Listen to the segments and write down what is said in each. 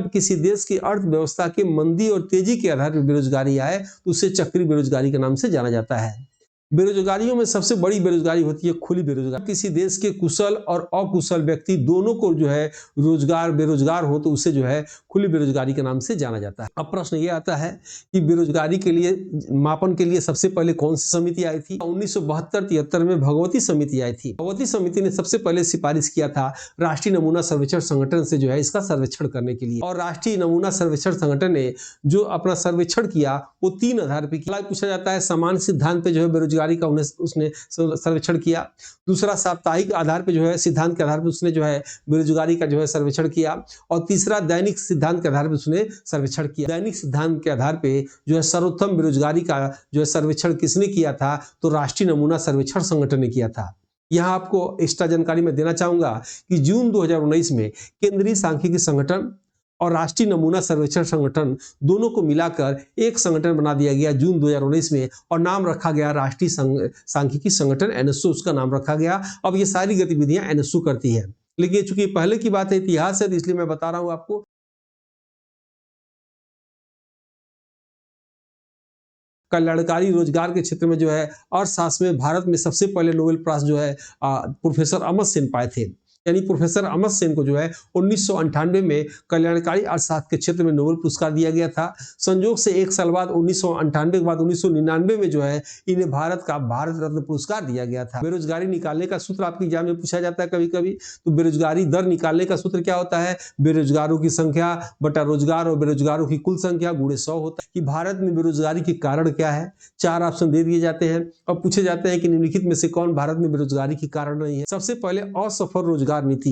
जब किसी देश की अर्थव्यवस्था की मंदी और तेजी के आधार पर बेरोजगारी आए तो उसे चक्रीय बेरोजगारी के नाम से जाना जाता है। बेरोजगारियों में सबसे बड़ी बेरोजगारी होती है खुली बेरोजगारी। किसी देश के कुशल और अकुशल व्यक्ति दोनों को जो है रोजगार बेरोजगार हो तो उसे जो है खुली बेरोजगारी के नाम से जाना जाता है। अब प्रश्न ये आता है कि बेरोजगारी के लिए मापन के लिए सबसे पहले कौन सी समिति आई थी? 1972-73 में भगवती समिति आई थी। भगवती समिति ने सबसे पहले सिफारिश किया था राष्ट्रीय नमूना सर्वेक्षण संगठन से जो है इसका सर्वेक्षण करने के लिए, और राष्ट्रीय नमूना सर्वेक्षण संगठन ने जो अपना सर्वेक्षण किया वो 3 आधार पर किया। पूछा जाता है समान सिद्धांत पे जो है बेरोजगारी का उसने सर्वेक्षण किया। दूसरा साप्ताहिक आधार पे जो है सिद्धांत के आधार पर उसने जो है बेरोजगारी का जो है सर्वेक्षण किया, और तीसरा दैनिक सिद्धांत के आधार पर उसने सर्वेक्षण किया। दैनिक सिद्धांत के आधार पे जो है सर्वोत्तम बेरोजगारी का जो है सर्वेक्षण किसने किया था? तो राष्ट्रीय नमूना सर्वेक्षण संगठन ने किया था। यहाँ आपको एक्स्ट्रा जानकारी मैं देना चाहूंगा कि जून 2019 में केंद्रीय सांख्यिकी संगठन और राष्ट्रीय नमूना सर्वेक्षण संगठन दोनों को मिलाकर एक संगठन बना दिया गया जून 2019 में, और नाम रखा गया राष्ट्रीय सांख्यिकी संगठन एनएसओ, उसका नाम रखा गया। अब ये सारी गतिविधियां एनएसओ करती है, लेकिन चूंकि पहले की बात है, इतिहास है, तो इसलिए मैं बता रहा हूं आपको। कल्याणकारी रोजगार के क्षेत्र में जो है अर्थशास्त्र में भारत में सबसे पहले नोबेल प्राइज जो है प्रोफेसर अमर सेन पाए थे। यानी प्रोफेसर अमर सेन को जो है 1998 में कल्याणकारी अर्थशास्त्र के क्षेत्र में नोबेल पुरस्कार दिया गया था। संयोग से एक साल बाद 1998 के बाद 1999 में जो है इन्हें भारत का भारत रत्न पुरस्कार दिया गया था। बेरोजगारी निकालने का सूत्र आपके एग्जाम में पूछा जाता है कभी कभी, तो बेरोजगारी दर निकालने का सूत्र क्या होता है? बेरोजगारों की संख्या बटा रोजगार और बेरोजगारों की कुल संख्या गुणे 100 होता है। कि भारत में बेरोजगारी के कारण क्या है? 4 ऑप्शन दे दिए जाते हैं और पूछे जाते हैं कि निम्नलिखित में से कौन भारत में बेरोजगारी के कारण नहीं है। सबसे पहले असफल रोजगार नीति।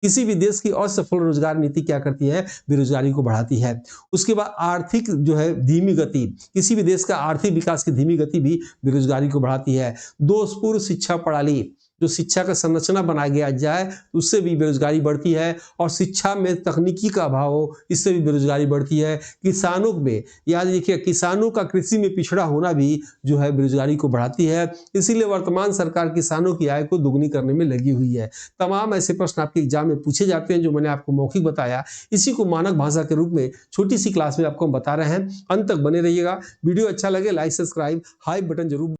किसी भी देश की असफल रोजगार नीति क्या करती है? बेरोजगारी को बढ़ाती है। उसके बाद आर्थिक जो है धीमी गति, किसी भी देश का आर्थिक विकास की धीमी गति भी बेरोजगारी को बढ़ाती है। दोषपूर्ण शिक्षा प्रणाली, जो शिक्षा का संरचना बनाया गया जाए उससे भी बेरोजगारी बढ़ती है, और शिक्षा में तकनीकी का अभाव हो इससे भी बेरोजगारी बढ़ती है। किसानों में, याद देखिए, किसानों का कृषि में पिछड़ा होना भी जो है बेरोजगारी को बढ़ाती है। इसीलिए वर्तमान सरकार किसानों की आय को दुगनी करने में लगी हुई है। तमाम ऐसे प्रश्न आपके एग्जाम में पूछे जाते हैं जो मैंने आपको मौखिक बताया, इसी को मानक भाषा के रूप में छोटी सी क्लास में आपको हम बता रहे हैं। अंत तक बने रहिएगा। वीडियो अच्छा लगे लाइक सब्सक्राइब हाई बटन जरूर